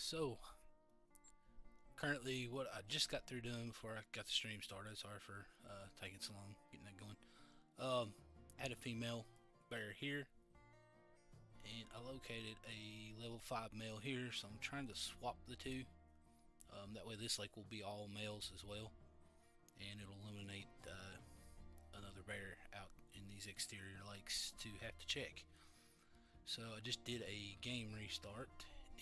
So, currently, what I just got through doing before I got the stream started, sorry for taking so long getting that going. Had a female bear here, and I located a level 5 male here, so I'm trying to swap the two. That way, this lake will be all males as well, and it'll eliminate another bear out in these exterior lakes to have to check. So, I just did a game restart,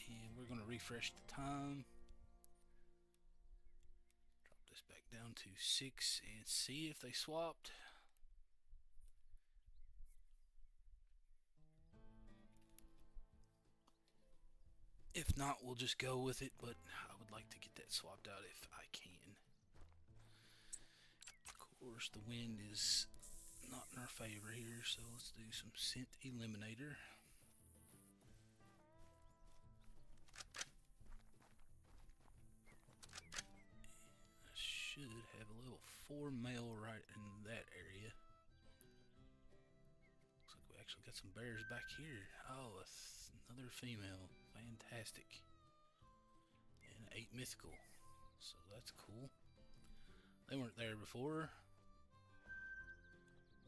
and we're going to refresh the time. This back down to 6 and see if they swapped. If not, we'll just go with it, but I would like to get that swapped out if I can. Of course, the wind is not in our favor here, so let's do some scent eliminator. Should have a level 4 male right in that area. Looks like we actually got some bears back here. Oh, another female. Fantastic. And 8 mythical. So that's cool. They weren't there before.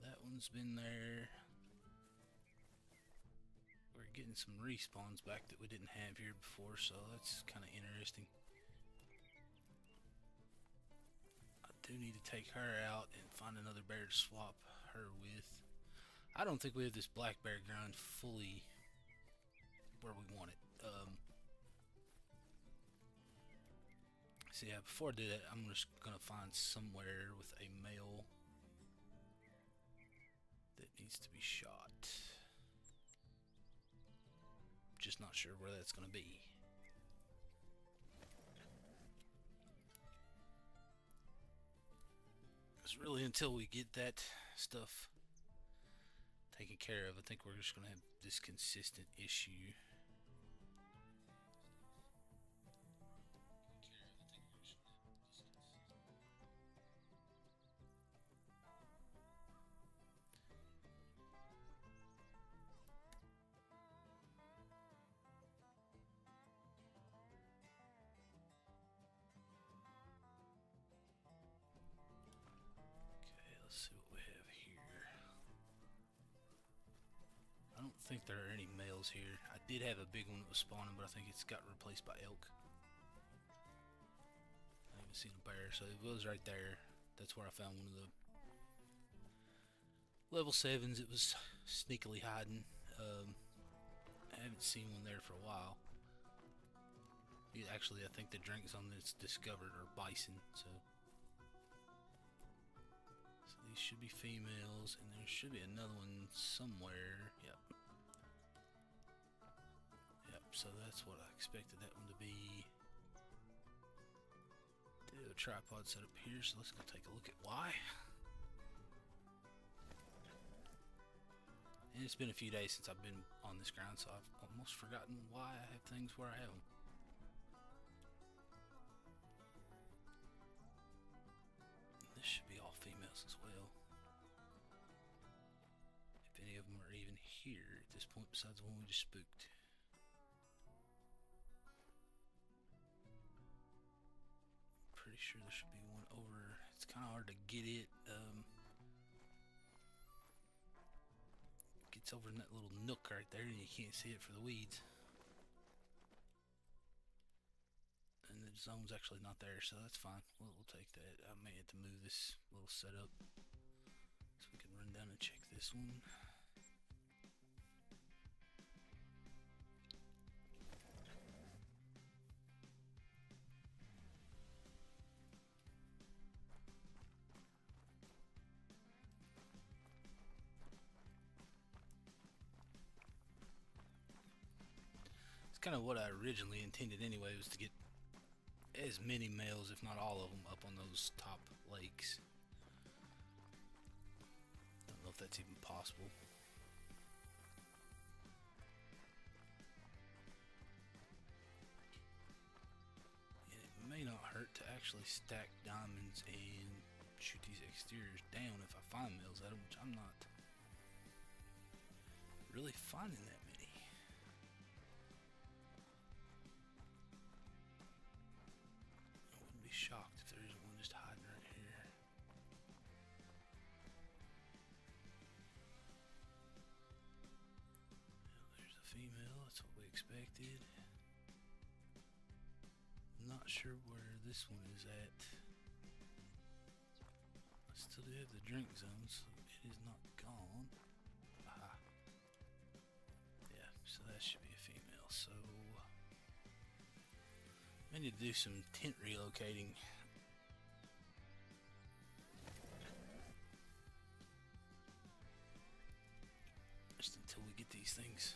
That one's been there. We're getting some respawns back that we didn't have here before, so that's kind of interesting. I do need to take her out and find another bear to swap her with. I don't think we have this black bear grind fully where we want it. So yeah, before I do that, I'm just gonna find somewhere with a male that needs to be shot. Just not sure where that's gonna be. It's really until we get that stuff taken care of, I think we're just gonna have this consistent issue. Let's see what we have here. I don't think there are any males here. I did have a big one that was spawning, but I think it's got replaced by elk. I haven't seen a bear, so it was right there. That's where I found one of the level 7s. It was sneakily hiding. I haven't seen one there for a while. Actually, I think the drink's on this discovered or bison, so these should be females, and there should be another one somewhere. Yep. So that's what I expected that one to be. Do a tripod set up here, so let's go take a look at why. And it's been a few days since I've been on this ground, so I've almost forgotten why I have things where I have them. This should be all females as well. If any of them are even here at this point besides the one we just spooked. Pretty sure there should be one over. It's kind of hard to get it. Gets over in that little nook right there and you can't see it for the weeds. And the zone's actually not there, so that's fine. We'll take that. I may have to move this little setup so we can run down and check this one. It's kind of what I originally intended anyway, was to get as many males, if not all of them, up on those top lakes. Don't know if that's even possible. And it may not hurt to actually stack diamonds and shoot these exteriors down if I find males at them, which I'm not really finding that many. infected. Not sure where this one is at. I still do have the drink zone, so it is not gone. Aha. Yeah, so that should be a female. So I need to do some tent relocating. Just until we get these things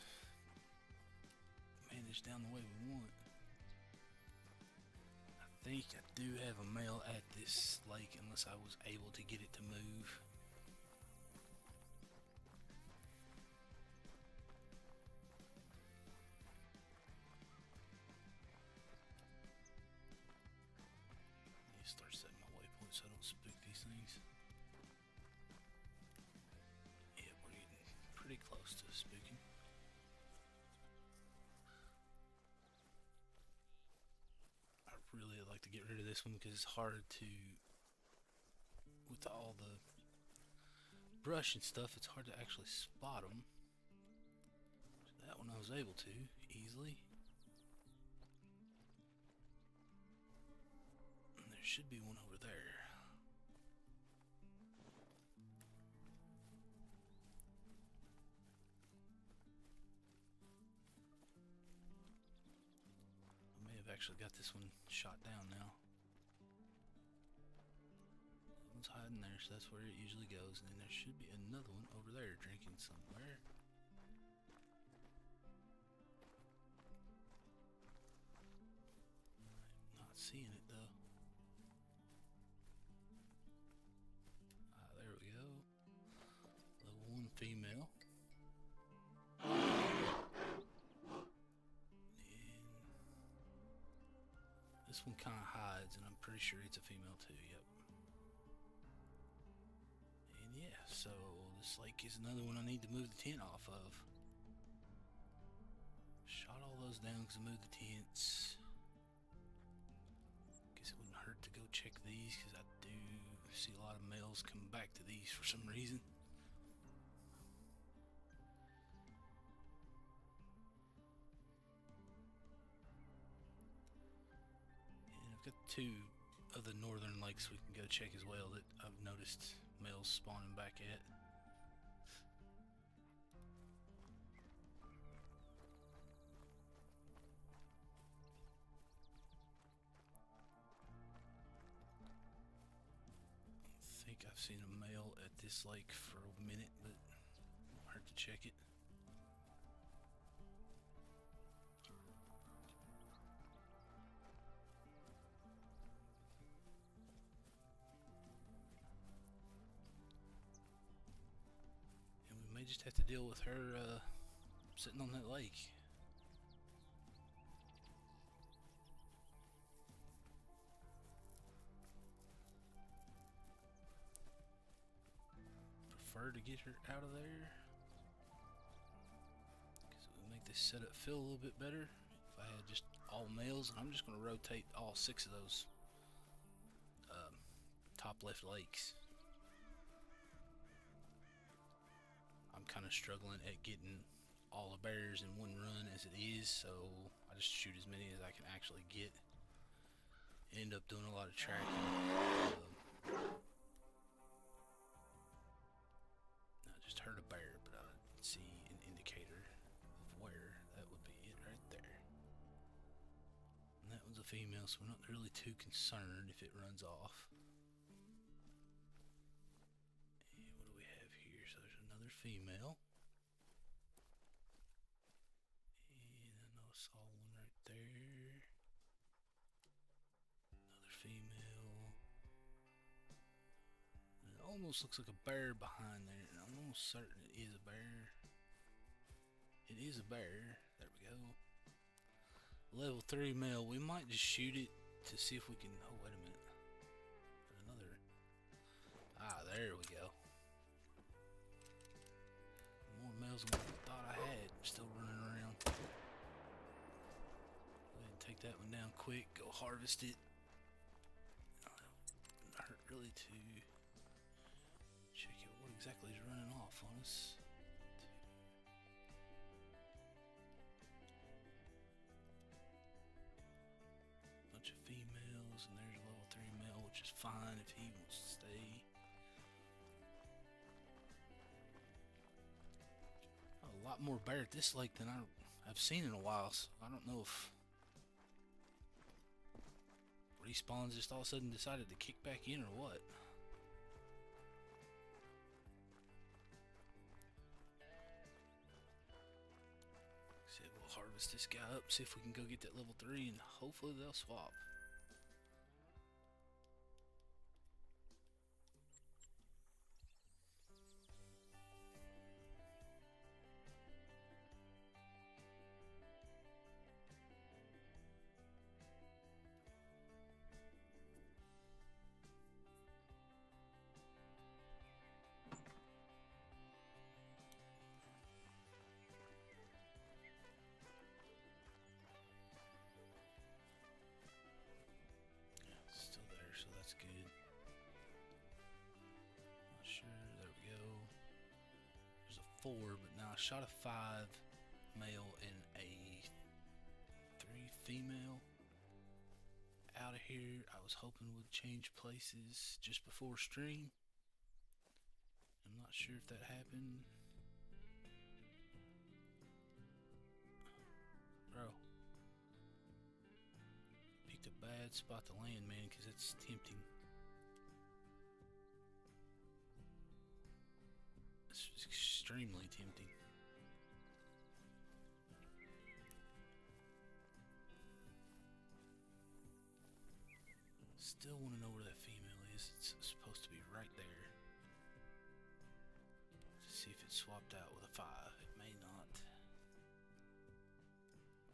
managed down the way we want. I think I do have a male at this lake unless I was able to get it to move. I need to start setting my waypoints so I don't spook these things. Yeah, we're getting pretty close to spooking. I really like to get rid of this one because it's hard to, with all the brush and stuff, it's hard to actually spot them. So that one I was able to easily. And there should be one over there. Actually got this one shot down now. That one's hiding there, so that's where it usually goes, and then there should be another one over there drinking somewhere. I'm not seeing it though. Ah, there we go. Level 1 female. This one kind of hides, and I'm pretty sure it's a female too, yep. And yeah, so this lake is another one I need to move the tent off of. Shot all those down because I moved the tents. Guess it wouldn't hurt to go check these because I do see a lot of males come back to these for some reason. Got 2 of the northern lakes we can go check as well that I've noticed males spawning back at. I think I've seen a male at this lake for a minute, but it won't hurt to check it. Just have to deal with her sitting on that lake. Prefer to get her out of there because it would make this setup feel a little bit better if I had just all males. And I'm just going to rotate all 6 of those top left lakes. I'm kind of struggling at getting all the bears in one run as it is, so I just shoot as many as I can actually get. End up doing a lot of tracking. I just heard a bear, but I didn't see an indicator of where. That would be it right there. And that one's a female, so we're not really too concerned if it runs off. Female. And I know I saw one right there. Another female. And it almost looks like a bear behind there, and I'm almost certain it is a bear. It is a bear. There we go. Level 3 male. We might just shoot it to see if we can. Oh, wait a minute. Another. Ah, there we go. More males than I thought I had. Still running around. Go ahead and take that one down quick. Go harvest it. It hurt really to check out what exactly is running off on us. lot more bear at this lake than I've seen in a while, so I don't know if respawns just all of a sudden decided to kick back in or what. So we'll harvest this guy up, see if we can go get that level 3, and hopefully they'll swap. Still there, so that's good. Not sure. There we go. There's a 4, but now I shot a 5 male and a 3 female. Out of here, I was hoping would change places just before stream. I'm not sure if that happened. Bro. Picked a bad spot to land, man, because it's tempting. It's extremely tempting. Still want to know where that female is. It's supposed to be right there. Let's see if it swapped out with a 5. It may not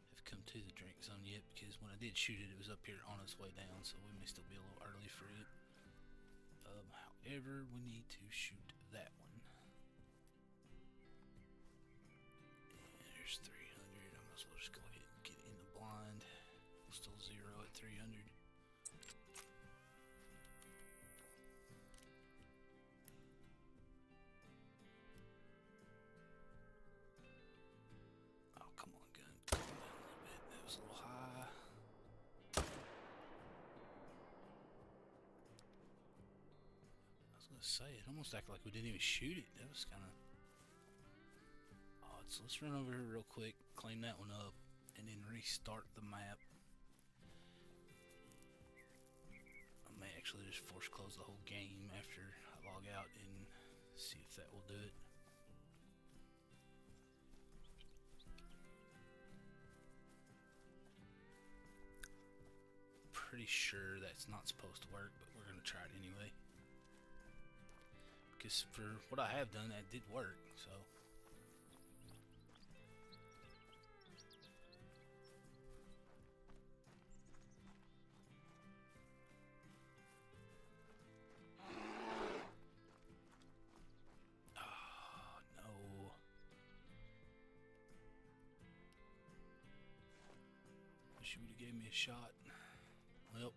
have come to the drink zone yet, because when I did shoot it, it was up here on its way down, so we may still be a little early for it. However, we need to shoot that one. And there's 300. I might as well just go ahead and get in the blind. We'll still 0 at 300. Say it almost acted like we didn't even shoot it. That was kind of odd. So let's run over here real quick, claim that one up, and then restart the map. I may actually just force close the whole game after I log out and see if that will do it. Pretty sure that's not supposed to work, but we're gonna try it anyway. Because for what I have done, that did work, so. Oh, no. Wish you would have gave me a shot. Well,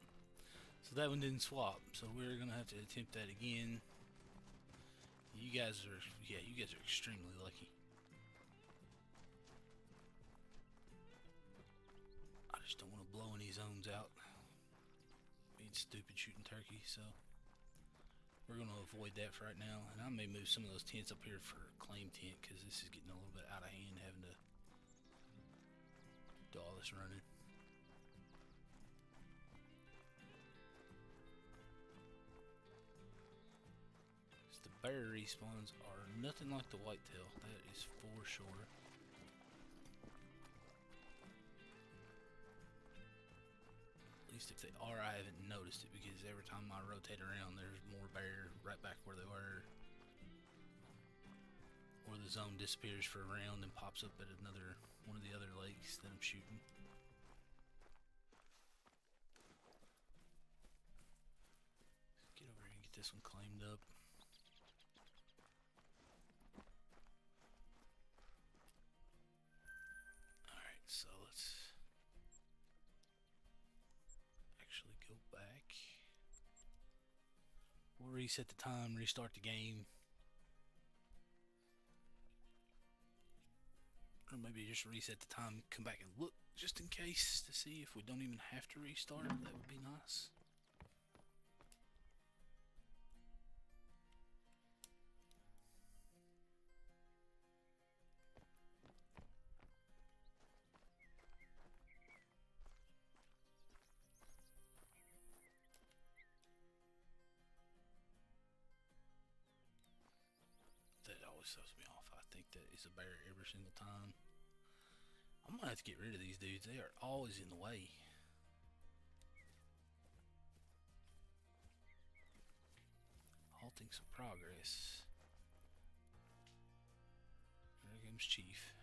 so that one didn't swap, so we're gonna have to attempt that again. You guys are extremely lucky. I just don't want to blow any zones out. Being stupid shooting turkey, so we're going to avoid that for right now. And I may move some of those tents up here for a claim tent, because this is getting a little bit out of hand, having to do all this running. Bear respawns are nothing like the whitetail, that is for sure. At least if they are, I haven't noticed it, because every time I rotate around, there's more bear right back where they were. Or the zone disappears for a round and pops up at another one of the other lakes that I'm shooting. Get over here and get this one claimed up. So let's actually go back. We'll reset the time, restart the game. Or maybe just reset the time, come back and look just in case to see if we don't even have to restart. That would be nice. always throws me off. I think that it's a bear every single time. I'm gonna have to get rid of these dudes. They are always in the way. Halting some progress. There comes Chief.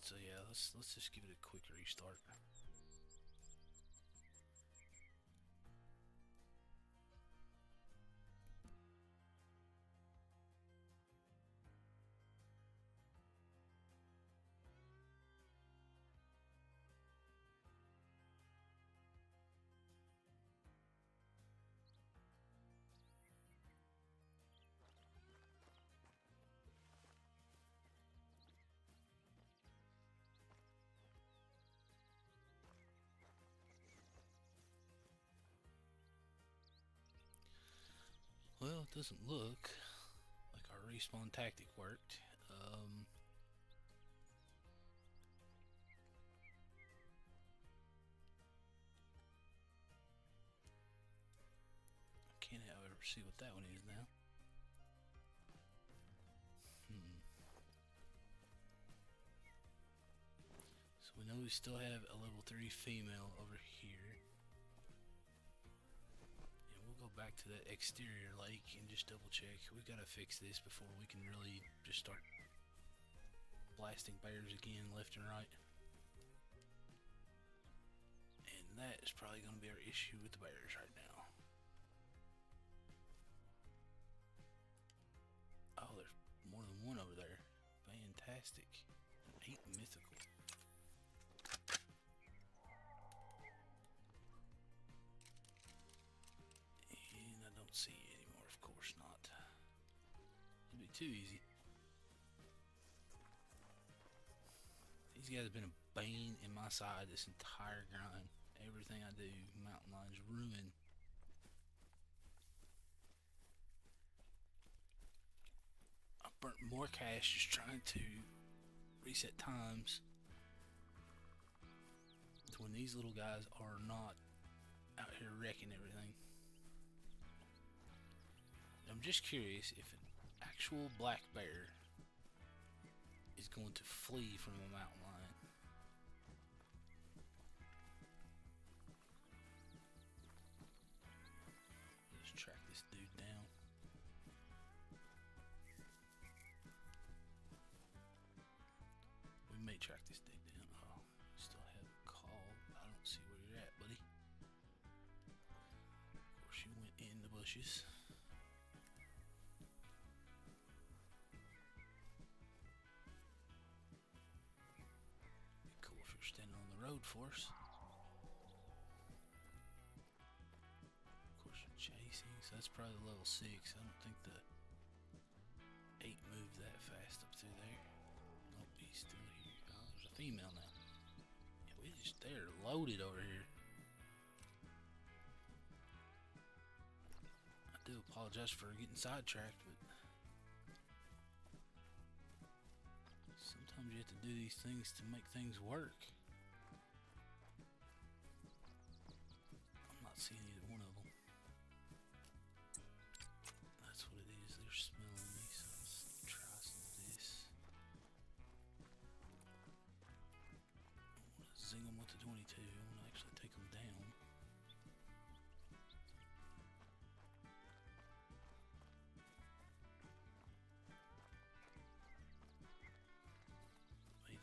So yeah, let's just give it a quick restart. Well, it doesn't look like our respawn tactic worked. I can't however see what that one is now. So we know we still have a level 3 female over here. And we'll go back to that exterior lake and just double check. We've got to fix this before we can really just start blasting bears again left and right. And that is probably going to be our issue with the bears right now. Oh, there's more than one over there. Fantastic. 8 mythical. And I don't see it anymore, of course not. It'd be too easy. These guys have been a bane in my side this entire grind. Everything I do, mountain lions ruin. I burnt more cash just trying to reset times to when these little guys are not out here wrecking everything. I'm just curious if an actual black bear is going to flee from a mountain lion. Let's track this dude down. We may track this dude down. Oh, we still have a call. I don't see where you're at, buddy. Of course, you went in the bushes. Standing on the road for us. Of course, you're chasing, so that's probably level 6. I don't think the 8 moved that fast up through there. Nope, he's still here. Oh, there's a female now. Yeah, they're loaded over here. I do apologize for getting sidetracked, but sometimes you have to do these things to make things work. I'm not seeing either one of them. That's what it is. They're smelling me, so let's try some of this. I want to zing them with the 22. I want to actually take them down.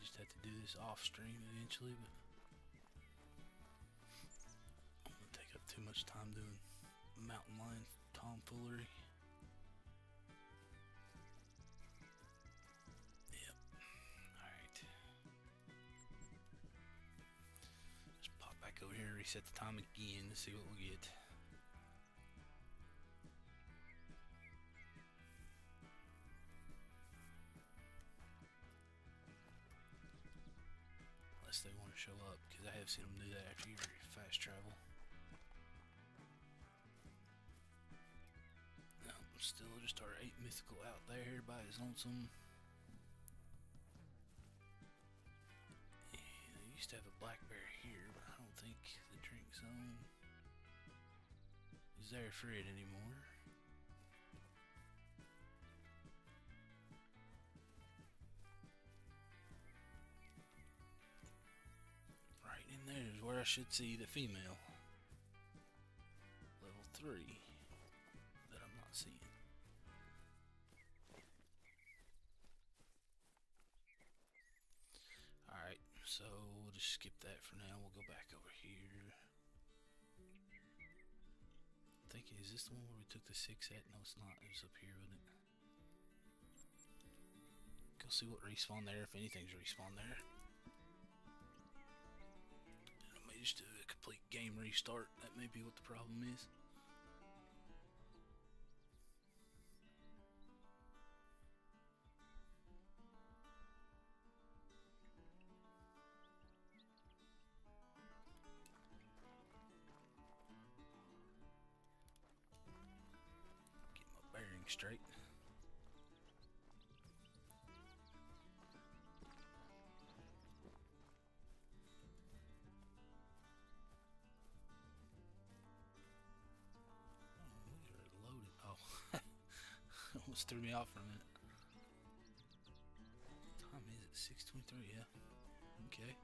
Just have to do this off stream eventually, but I'm gonna take up too much time doing mountain lion tomfoolery. Yep. Alright. Just pop back over here and reset the time again to see what we get. They want to show up, because I have seen them do that after you fast travel. No, still just our 8 mythical out there. Everybody's lonesome. And I used to have a black bear here, but I don't think the drink zone is there for it anymore. I should see the female. Level 3 that I'm not seeing. Alright, so we'll just skip that for now. We'll go back over here. I think, is this the one where we took the 6 at? No, it's not. It was up here, wasn't it? Go see what respawned there, if anything's respawned there. And I may just do a complete game restart. That may be what the problem is. Get my bearings straight. Almost threw me off for a minute. What time is it? 6:23, yeah. Okay.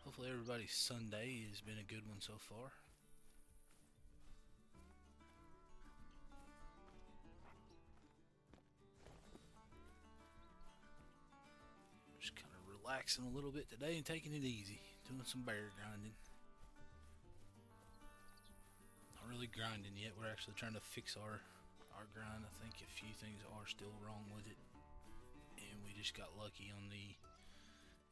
Hopefully everybody's Sunday has been a good one so far. Just kind of relaxing a little bit today and taking it easy. Doing some bear grinding. Not really grinding yet. We're actually trying to fix our grind. I think a few things are still wrong with it. And we just got lucky on the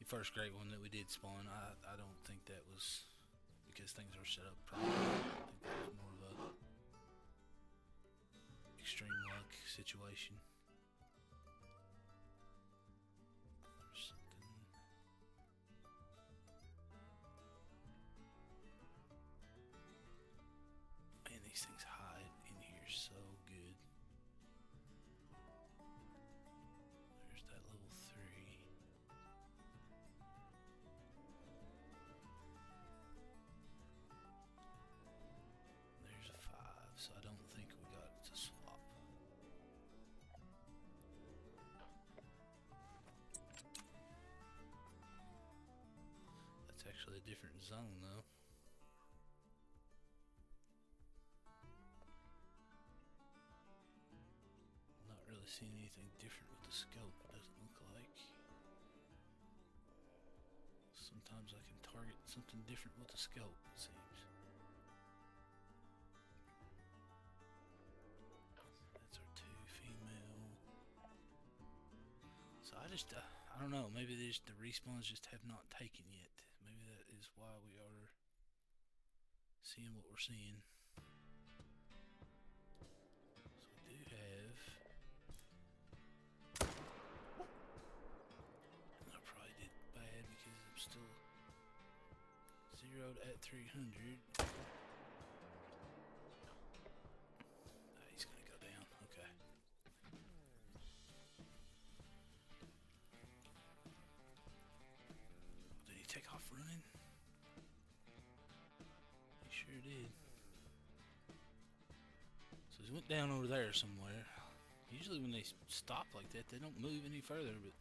first great one that we did spawn. I don't think that was because things were set up properly. I think that was more of a extreme luck situation. There's something. Man, these things hide in here so good. There's that level 3. There's a 5, so I don't think we got to swap. That's actually a different zone though. Not really seeing anything different with the scope, it doesn't look like. Sometimes I can target something different with the scope, it seems. That's our 2 female. So I don't know, maybe the respawns just have not taken yet. Maybe that is why we are seeing what we're seeing. So we do have... I probably did bad because I'm still zeroed at 300. He's gonna go down, okay. Did he take off running? He sure did. So he went down over there somewhere. Usually when they stop like that, they don't move any further, but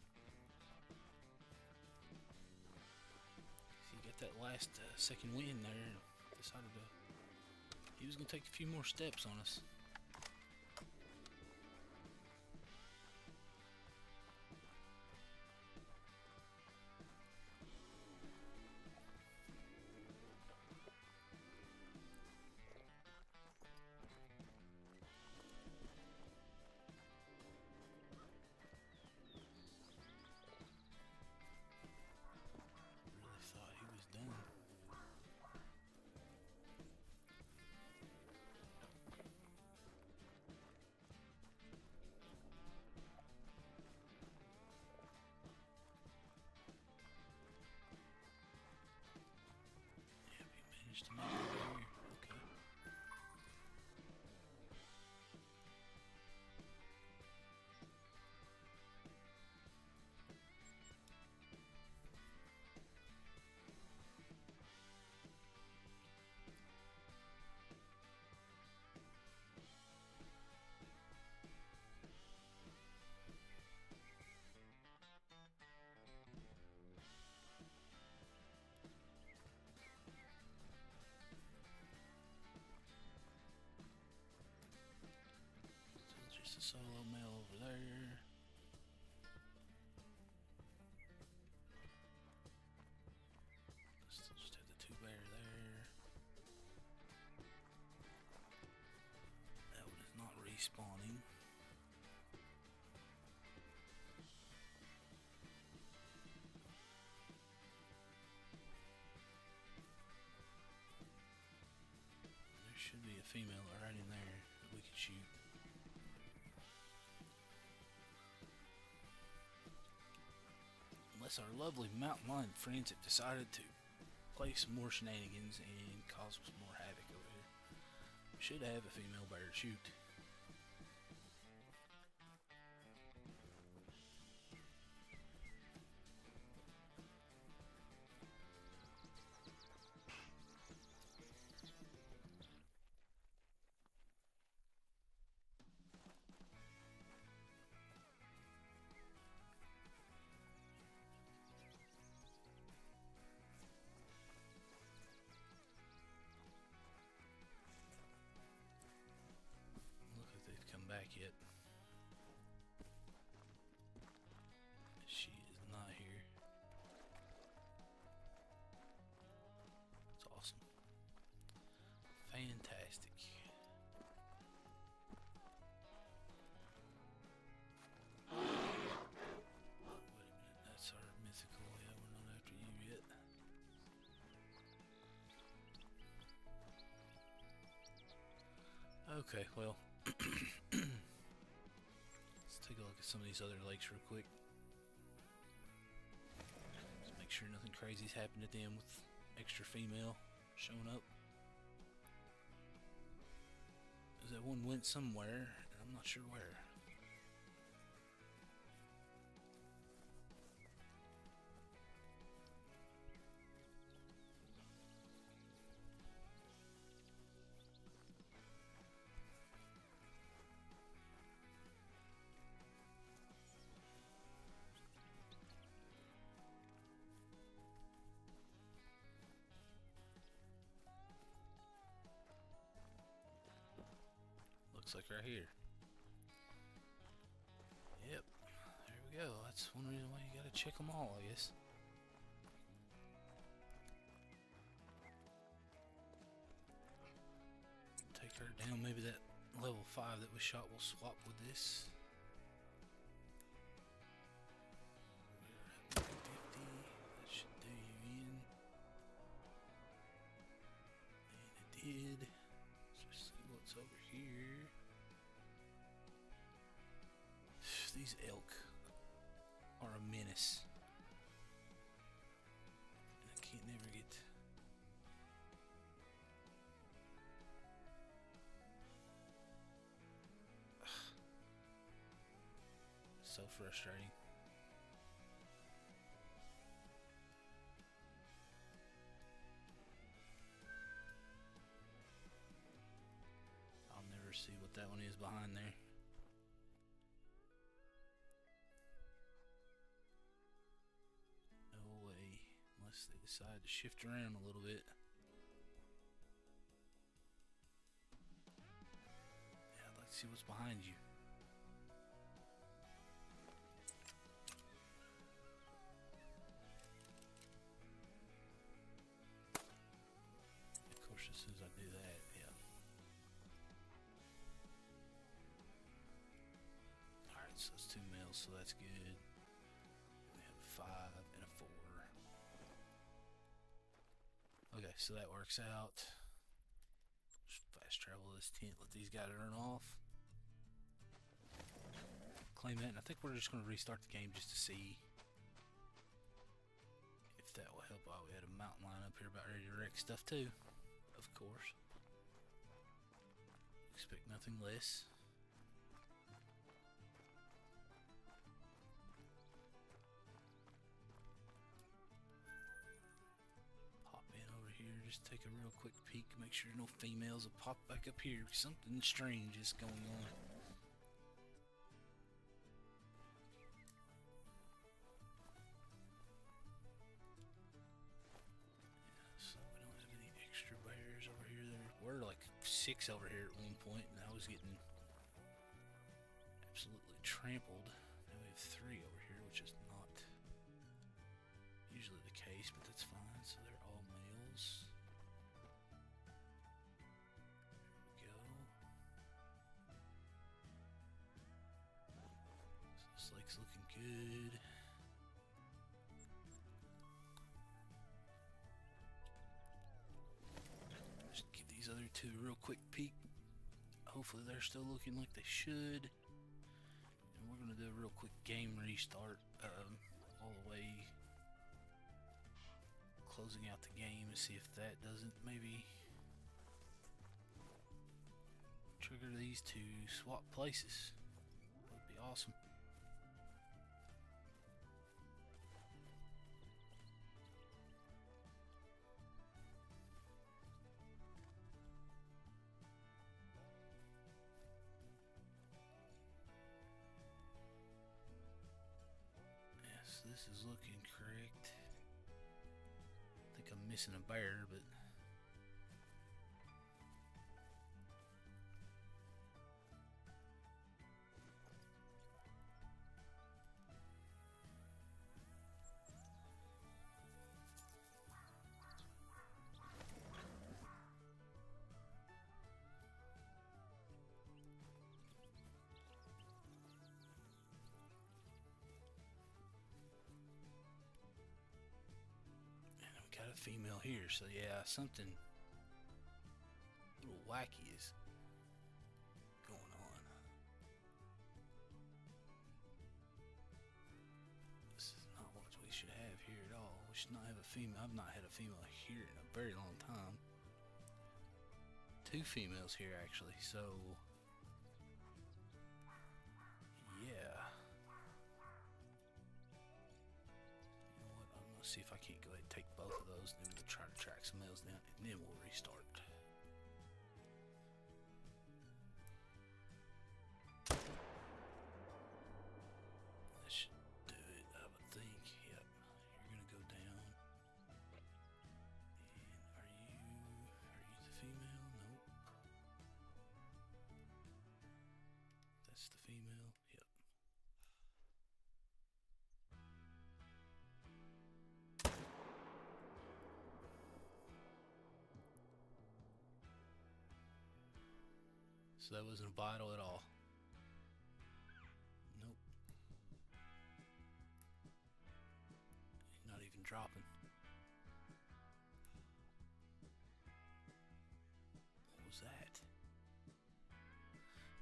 see, you got that last second wind there and decided he was going to take a few more steps on us. To make it here. Okay. There's the solo male over there. Let's just have the 2 bear there. That one is not respawning. There should be a female right in there that we could shoot. Unless our lovely mountain lion friends have decided to play some more shenanigans and cause some more havoc over here. We should have a female bear to shoot. Back yet. She is not here. It's awesome. Fantastic. Wait a minute, that's our mythical. Yeah, we're not after you yet. Okay, well. Take a look at some of these other lakes real quick. Just make sure nothing crazy's happened to them with extra female showing up. Because that one went somewhere, and I'm not sure where. Looks like right here. Yep, there we go. That's one reason why you gotta check them all, I guess. Take her down. Maybe that level 5 that we shot will swap with this. We're at 50. That should do you in. And it did. Let's just see what's over here. These elk are a menace. And I can't never get... So frustrating. I'll never see what that one is behind there. They decide to shift around a little bit. Yeah, I'd like to see what's behind you. Of course, as soon as I do that, yeah. Alright, so it's 2 males, so that's good. We have 5 and a 4. Okay, so that works out. Just fast travel this tent, let these guys run off. Claim that, and I think we're just going to restart the game just to see if that will help out. We had a mountain lion up here about ready to wreck stuff too, of course. Expect nothing less. Just take a real quick peek, make sure no females will pop back up here. Something strange is going on. Yeah, so we don't have any extra bears over here. There were like 6 over here at one point, and I was getting trampled. Now we have 3 over here, which is not usually the case, but that's fine. So they're all males. There we go. So this lake's looking good. Just give these other 2 a real quick peek. Hopefully they're still looking like they should. And we're going to do a real quick game restart, all the way closing out the game, and see if that doesn't maybe trigger these to swap places. That would be awesome. This is looking correct. I think I'm missing a bear, but got a female here, so yeah, something a little wacky is going on. This is not what we should have here at all. We should not have a female. I've not had a female here in a very long time. 2 females here actually, so yeah. See if I can't go ahead and take both of those, and then we'll try to track some males down, and then we'll restart. That should do it, I would think. Yep, you're gonna go down. And are you the female? Nope. That's the female. Yep. So that wasn't vital at all. Nope. Not even dropping. What was that?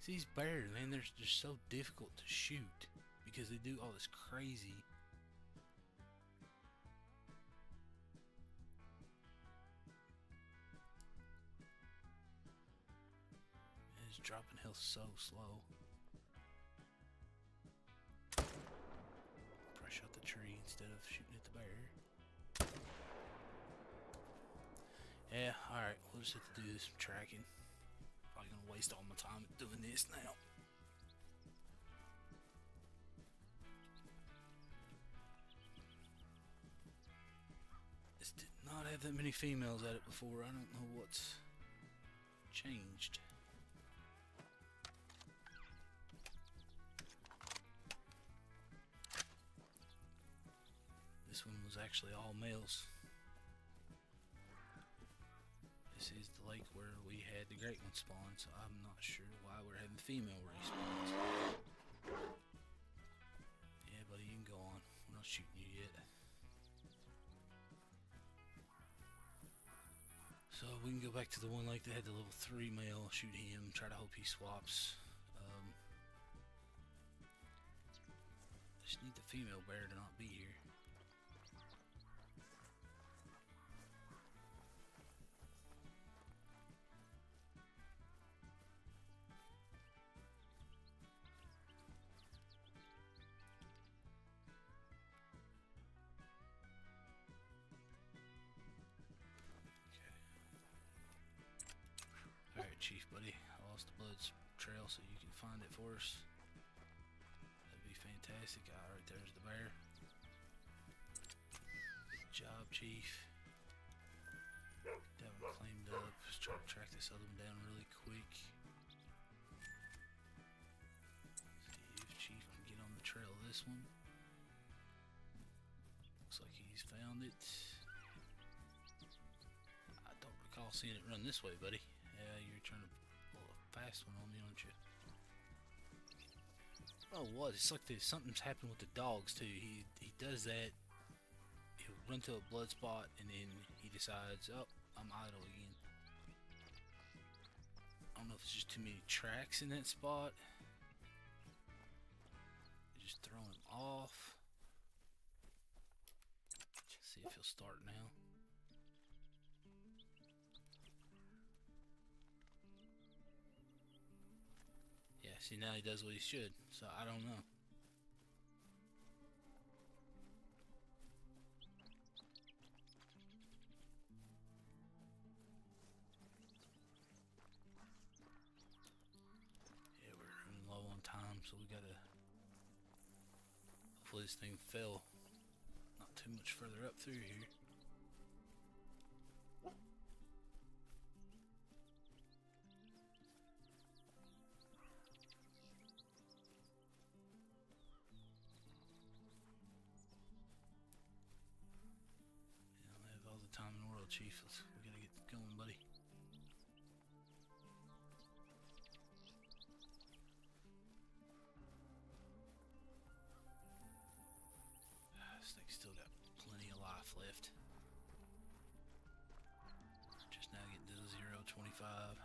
See, these bears, man, they're just so difficult to shoot because they do all this crazy. Dropping health so slow. Probably shot the tree instead of shooting at the bear. Yeah, alright, we'll just have to do this tracking. Probably gonna waste all my time doing this now. This did not have that many females at it before. I don't know what's changed. This one was actually all males. This is the lake where we had the great one spawn, so I'm not sure why we're having female respawns. Yeah, buddy, you can go on. We're not shooting you yet. So we can go back to the one lake that had the level 3 male, shoot him, try to hope he swaps. Just need the female bear to not be here. Alright, Chief, buddy. I lost the blood trail, so you can find it for us. That'd be fantastic. Alright, there's the bear. Good job, Chief. Get that one claimed up. Let's try to track this other one down really quick. See if Chief can this one. Looks like he's found it. I don't recall seeing it run this way, buddy. Yeah, you're trying to pull a fast one on me, aren't you? Oh, what? It's like something's happened with the dogs too. He does that. He'll run to a blood spot and then he decides, oh, I'm idle again. I don't know if it's just too many tracks in that spot. Just throw him off. Let's see if he'll start now. Yeah, see, now he does what he should, so I don't know. Yeah, we're running low on time, so we gotta... Hopefully this thing fell not too much further up through here. Time in the world, Chief. We gotta get going, buddy. This thing's still got plenty of life left. Just now getting to 0.25.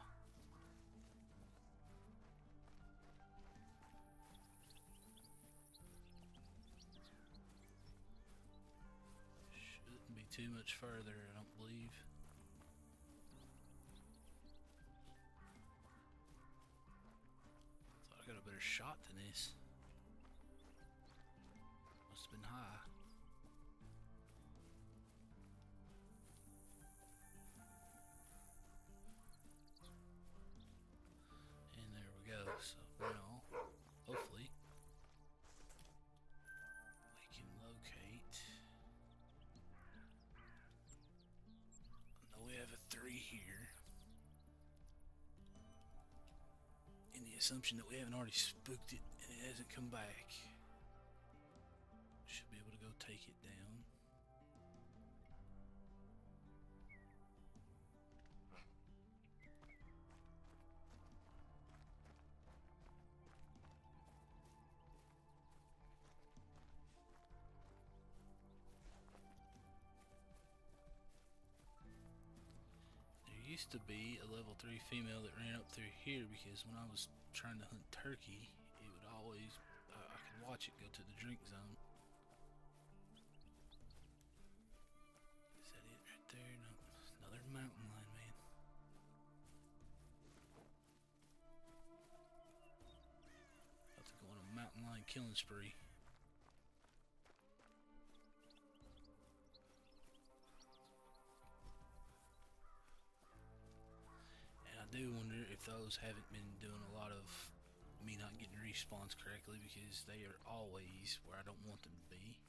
Shouldn't be too much further, I don't believe. Thought I got a better shot than this. Must have been high. And there we go. So now, hopefully, we can locate. I know we have a 3 here. In the assumption that we haven't already spooked it and it hasn't come back. Should be able to go take it down. There used to be a level 3 female that ran up through here because when I was trying to hunt turkey, it would always, I could watch it go to the drink zone. Is that it right there? No, another mountain lion, man. About to go on a mountain lion killing spree. I do wonder if those haven't been doing a lot of me not getting respawns correctly because they are always where I don't want them to be.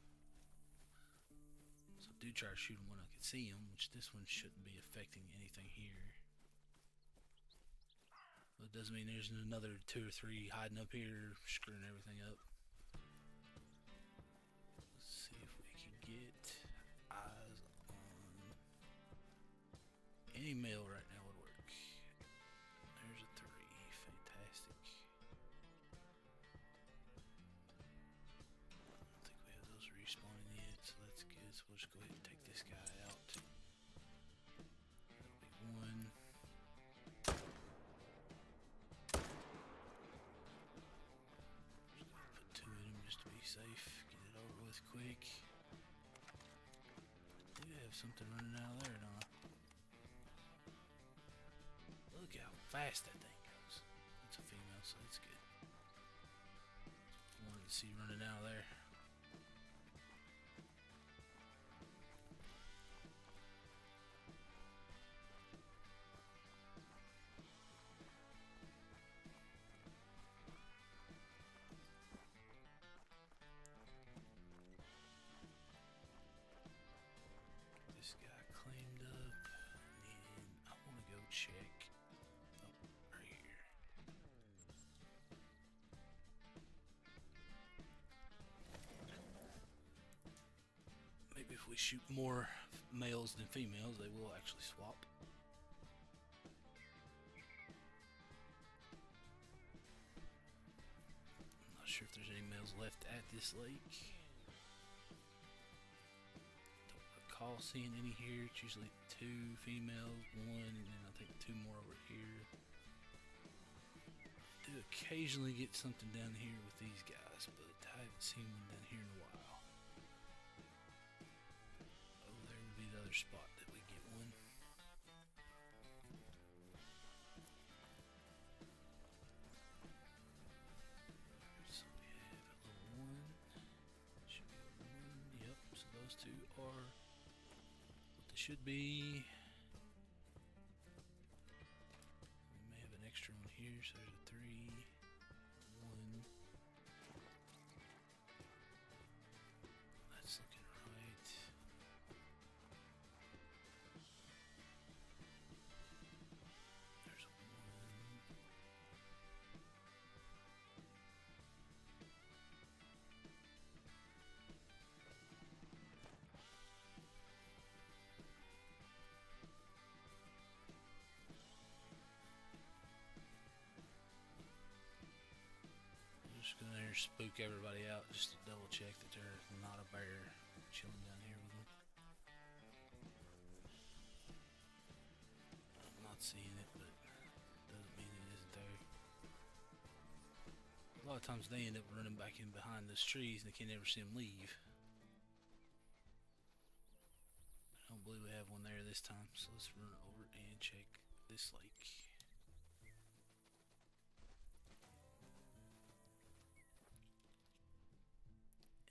So I do try to shoot them when I can see them, which this one shouldn't be affecting anything here. But it doesn't mean there's another 2 or 3 hiding up here screwing everything up. Let's see if we can get eyes on any male right now. We'll just go ahead and take this guy out. That'll be 1. Just gonna put 2 in him just to be safe. Get it over with quick. I do have something running out of there, don't I? Look how fast that thing goes. It's a female, so that's good. Wanted to see running out of there. This guy claimed up, and I want to go check. Oh, right here. we shoot more males than females, they will actually swap. I'm not sure if there's any males left at this lake. Don't recall seeing any here. It's usually 2 females, 1, and then I think 2 more over here. Do occasionally get something down here with these guys, but I haven't seen one down here in a while. Oh, there would be the other spot that we get one. So we have a little 1. Should be a 1. Yep, so those 2 are what they should be. We may have an extra one here, so there's a 3, 1. That's looking right. There's a 1. I'm just gonna spook everybody out just to double check that there's not a bear chilling down here with them. I'm not seeing it, but doesn't mean it isn't there. A lot of times they end up running back in behind those trees and they can never see them leave. I don't believe we have one there this time, so let's run over and check this lake.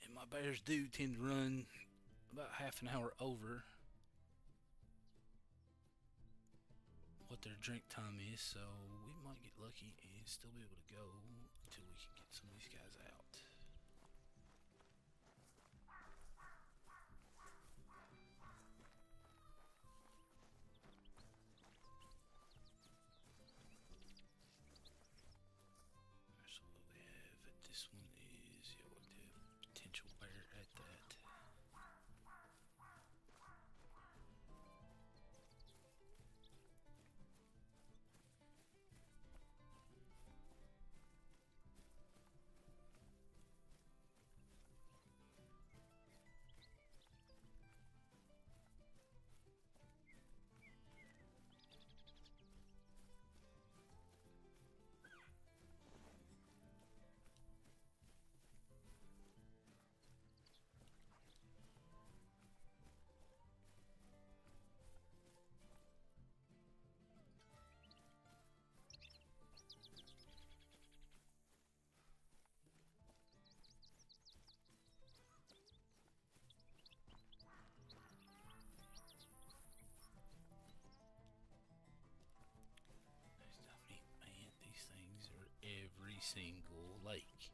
And my bears do tend to run about half an hour over what their drink time is, so we might get lucky and still be able to go until we can get some of these guys out. So what we have at this one is, yeah, what the potential bear at that. Man, these things are every single lake.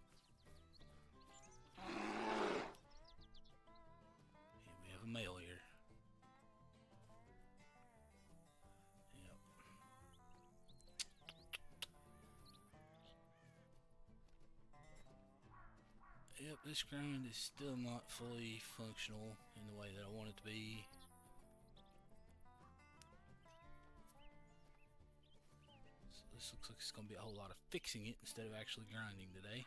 And we have a male here. Yep. Yep, this grind is still not fully functional in the way that I want it to be. This looks like it's going to be a whole lot of fixing it instead of actually grinding today.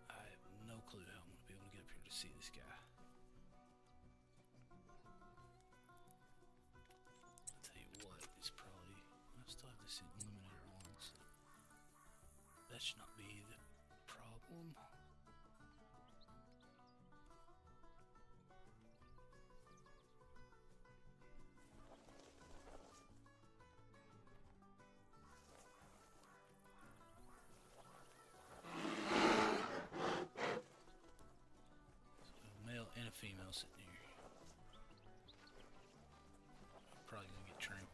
I have no clue how I'm going to be able to get up here to see this guy. I'll tell you what, it's probably... I still have this illuminator on, so that should not be the problem. And a female sitting here. Probably gonna get trampled.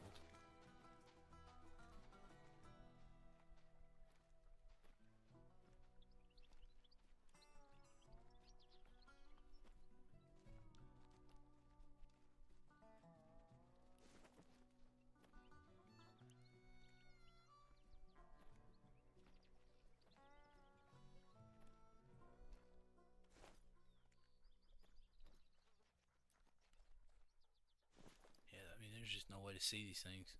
there's just no way to see these things.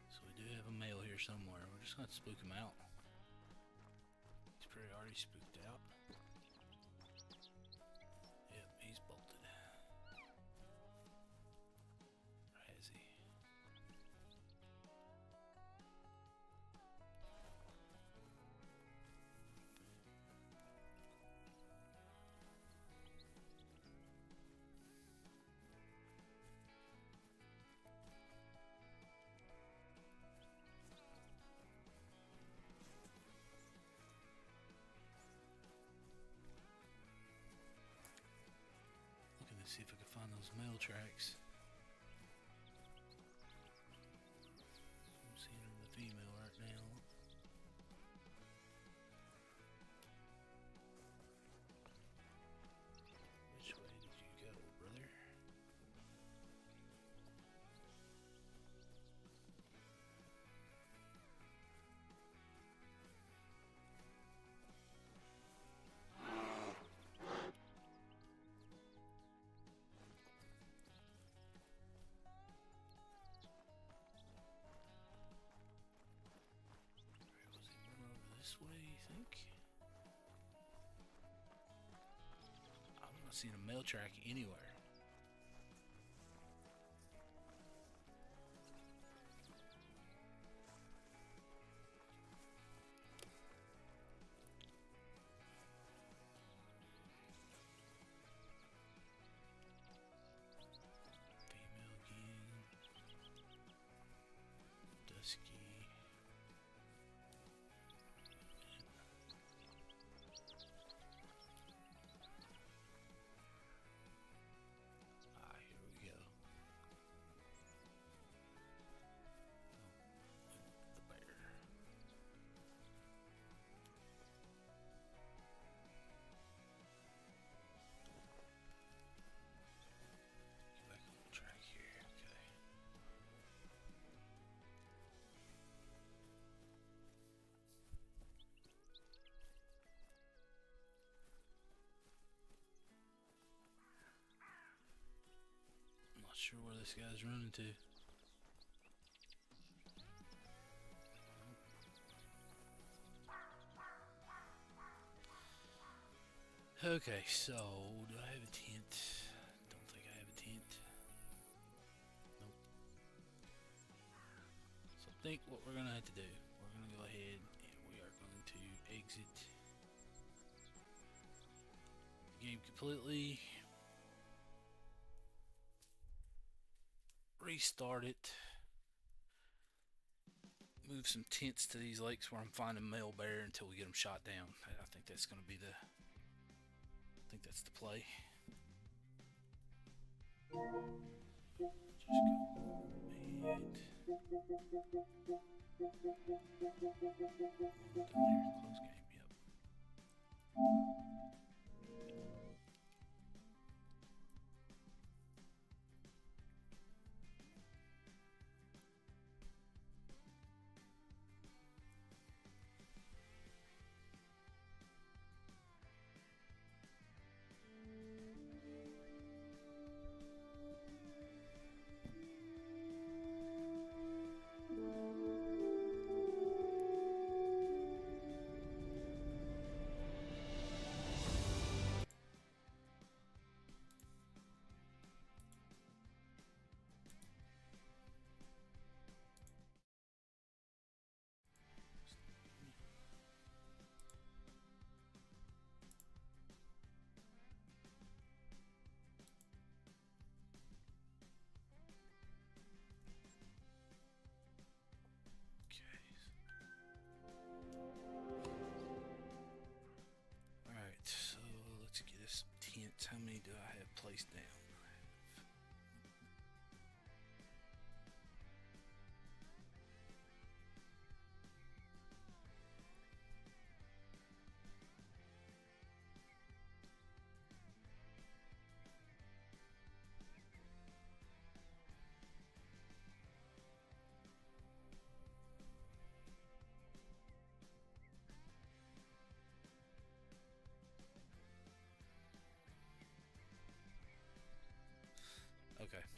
So we do have a male here somewhere. We're just gonna spook him out. He's pretty already spooked out. Yep, he's bolted. Or has he? Looking to see if I can find those male tracks. I'm seeing the female right now. Which way did you go, brother? Was he running over this way, you think? I'm not seeing a male track anywhere. Female again. Dusky. Ah, here we go. The bear. Get back on the track here. Okay. I'm not sure where this guy's running to. Okay, so do I have a tent? Don't think I have a tent. Nope. So I think what we're gonna have to do, we're gonna go ahead and we are going to exit the game completely. Restart it. Move some tents to these lakes where I'm finding male bear until we get them shot down. I think that's gonna be the that's the play. Just go and down here, close game, yep.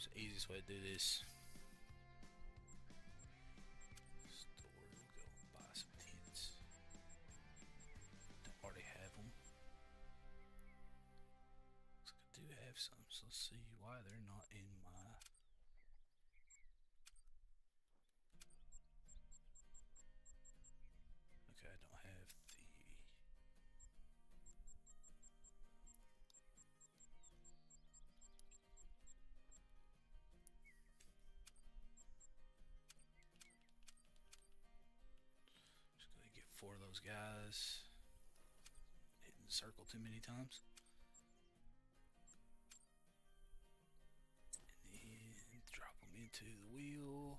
It's the easiest way to do this. Store, we'll go buy some tents. Don't already have them. Looks like I do have some, so let's see why they're not in my. Okay, I don't have the. Just gonna get 4 of those guys. Hitting the circle too many times. And then drop them into the wheel.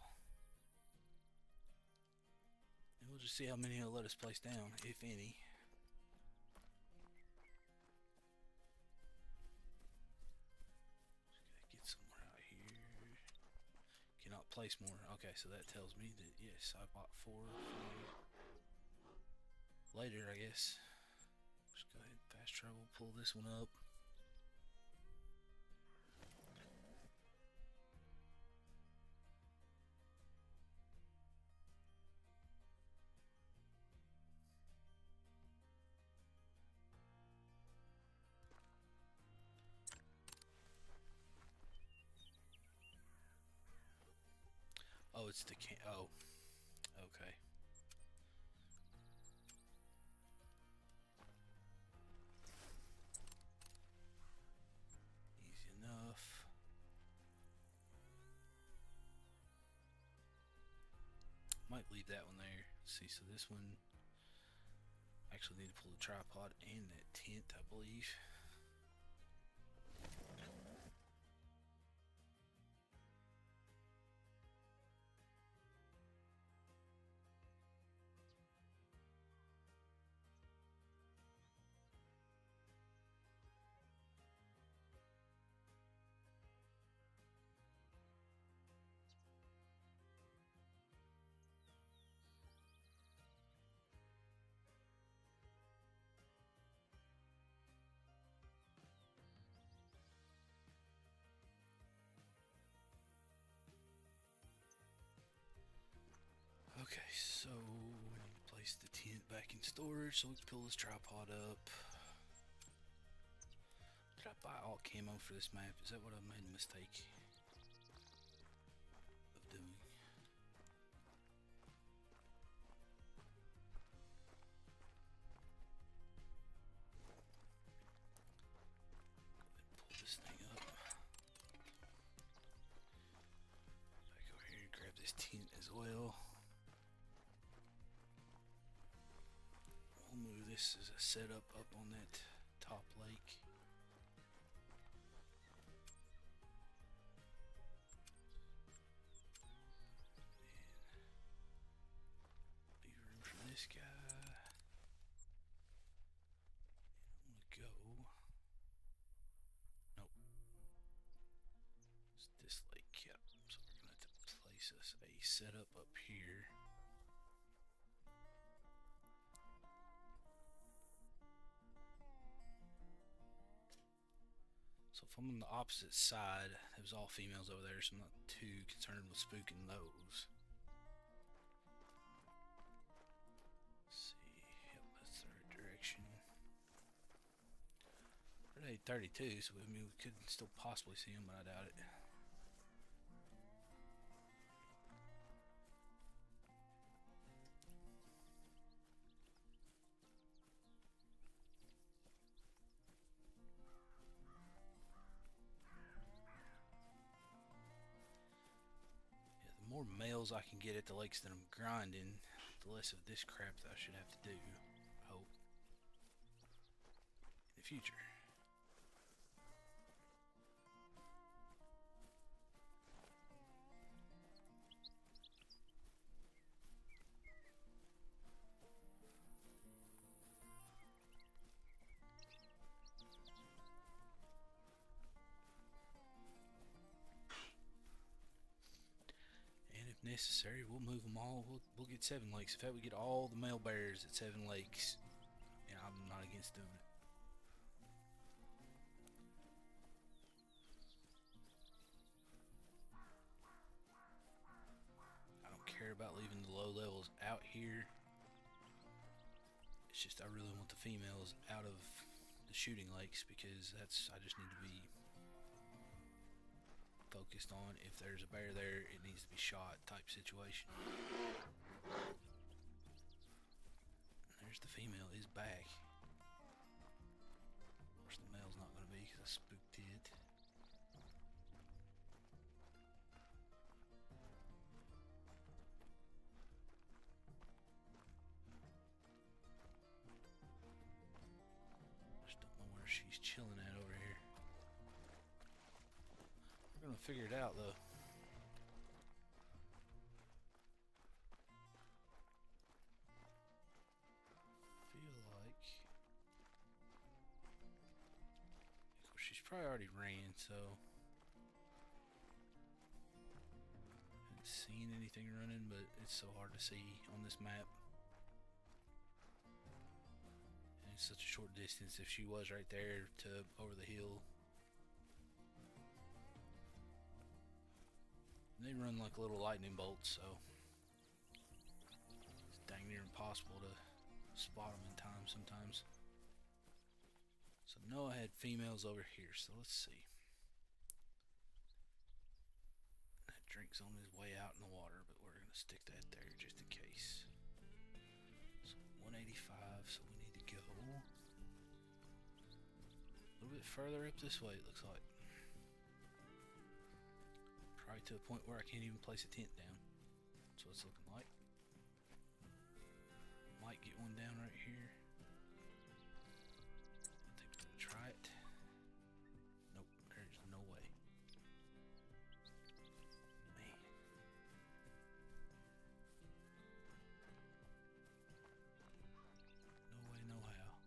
And we'll just see how many he'll let us place down, if any. Just gotta get somewhere out here. Cannot place more. Okay, so that tells me that yes, I bought 4 later, I guess. Just go ahead and fast travel, pull this one up. Oh, it's the can. Oh, okay. Easy enough. Might leave that one there. See, so this one actually need to pull the tripod and that tent, I believe. Okay, so we need to place the tent back in storage so we can pull this tripod up. Did I buy all camo for this map? Is that what I made a mistake of doing? Pull this thing up. Back over here and grab this tent as well. We'll move this as a setup up on that top lake. Leave room for this guy. And I'm gonna go. Nope. It's this lake, yep. So we're gonna have to place us a setup up here. So if I'm on the opposite side, it was all females over there, so I'm not too concerned with spooking those. Let's see, yep, that's the right direction. We're at 8:32, so I mean we could still possibly see them, but I doubt it. The more males I can get at the lakes that I'm grinding, the less of this crap that I should have to do, I hope, in the future. Necessary, we'll move them all. We'll get 7 lakes. In fact, we get all the male bears at 7 lakes, and I'm not against doing it. about leaving the low levels out here. It's just I really want the females out of the shooting lakes because I just need to be focused on if there's a bear there, it needs to be shot type situation. There's the female is back. Of course the male's not going to be because I spooked it. Just don't know where she's chilling at over here. We're going to figure it out though. Probably already ran, so haven't seen anything running, but it's so hard to see on this map. And it's such a short distance. If she was right there to over the hill, and they run like little lightning bolts, so it's dang near impossible to spot them in time sometimes. So no, I had females over here, so let's see. That drink's on his way out in the water, but we're going to stick that there just in case. So 185, so we need to go a little bit further up this way, it looks like. Probably to a point where I can't even place a tent down. That's what it's looking like. Might get one down right here. Try it. Nope, there's no way. Man. No way, no how.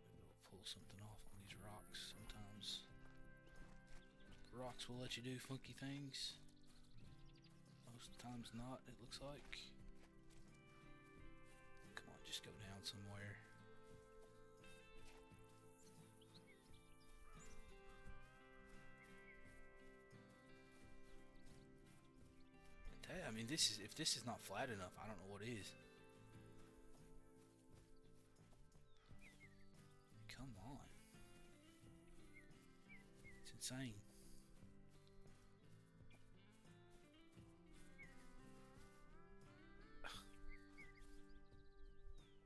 Maybe we'll pull something off on these rocks sometimes. Rocks will let you do funky things. Most times not, it looks like. Come on, just go down somewhere. I mean, if this is not flat enough, I don't know what is. Come on. It's insane.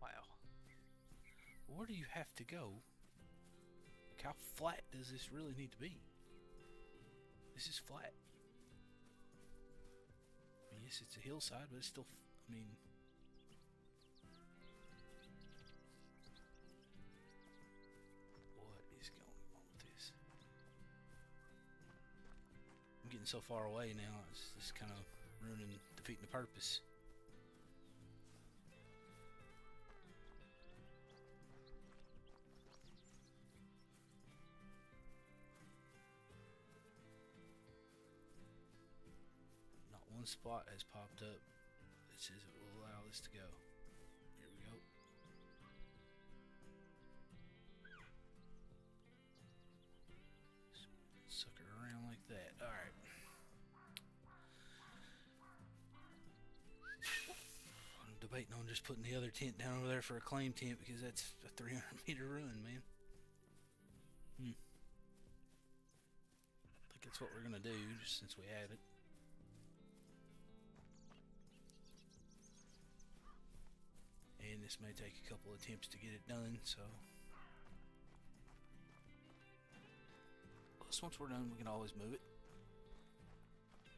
Wow. Where do you have to go? Like, how flat does this really need to be? This is flat. Yes, it's a hillside, but it's still, I mean, what is going on with this? I'm getting so far away now, it's just kind of defeating the purpose. Spot has popped up that says it will allow this to go. Here we go. Suck her around like that. Alright. I'm debating on just putting the other tent down over there for a claim tent because that's a 300-meter run, man. I think that's what we're going to do just since we have it. And this may take a couple attempts to get it done, so plus once we're done we can always move it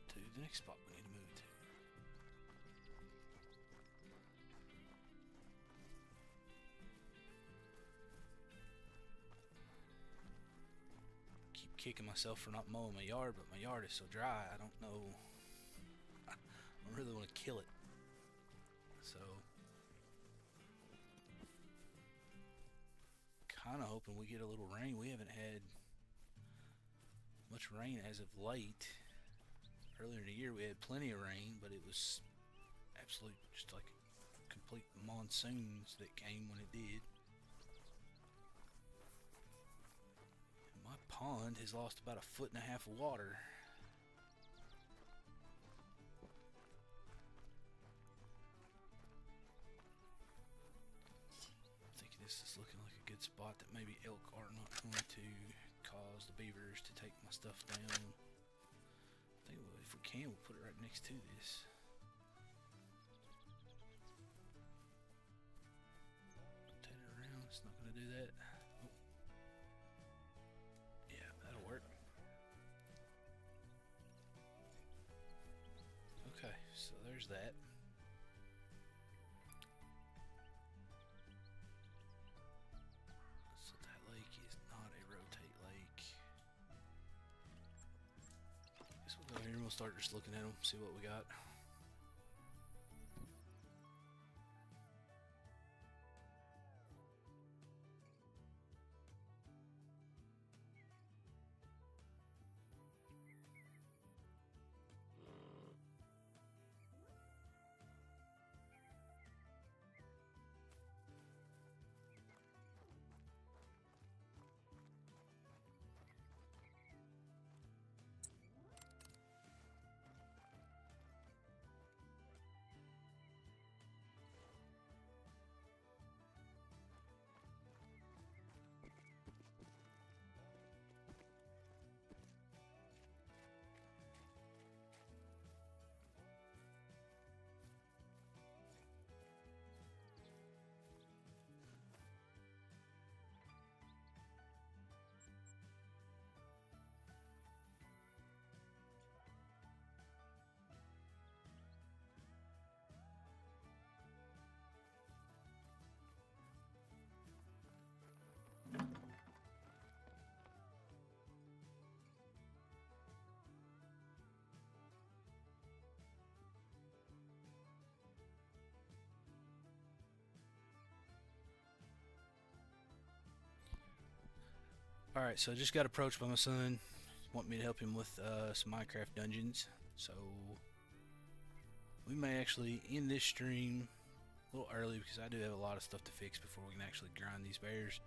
to the next spot we need to move it to. Keep kicking myself for not mowing my yard, but my yard is so dry I don't know. I really want to kill it, so kind of hoping we get a little rain. We haven't had much rain as of late. Earlier in the year we had plenty of rain, but it was absolute just like complete monsoons that came when it did. And my pond has lost about 1.5 feet of water. good spot that maybe elk are not going to cause the beavers to take my stuff down. I think if we can, we'll put it right next to this. Rotate it around. It's not going to do that. Oh. Yeah, that'll work. Okay, so there's that. So that lake is not a rotate lake. Guess we'll go here and we'll start just looking at them, see what we got. Alright, so I just got approached by my son, wanting me to help him with some Minecraft dungeons. So we may actually end this stream a little early because I do have a lot of stuff to fix before we can actually grind these bears.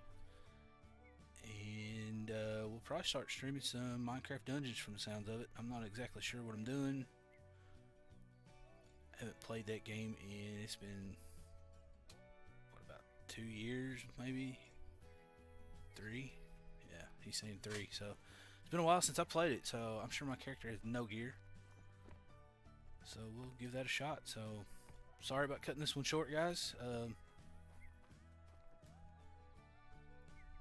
And we'll probably start streaming some Minecraft dungeons from the sounds of it. I'm not exactly sure what I'm doing. I haven't played that game in, it's been, what, about 2 years, maybe? 3? Yeah, he's saying 3, so it's been a while since I played it, so I'm sure my character has no gear. So we'll give that a shot. So sorry about cutting this one short, guys.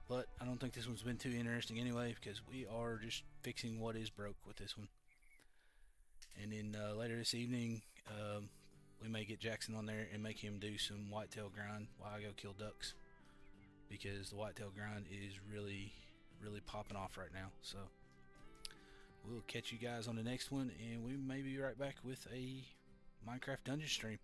But I don't think this one's been too interesting anyway, because we are just fixing what is broke with this one. And then later this evening, we may get Jackson on there and make him do some whitetail grind while I go kill ducks, because the whitetail grind is really popping off right now. So we'll catch you guys on the next one, and we may be right back with a Minecraft dungeon stream.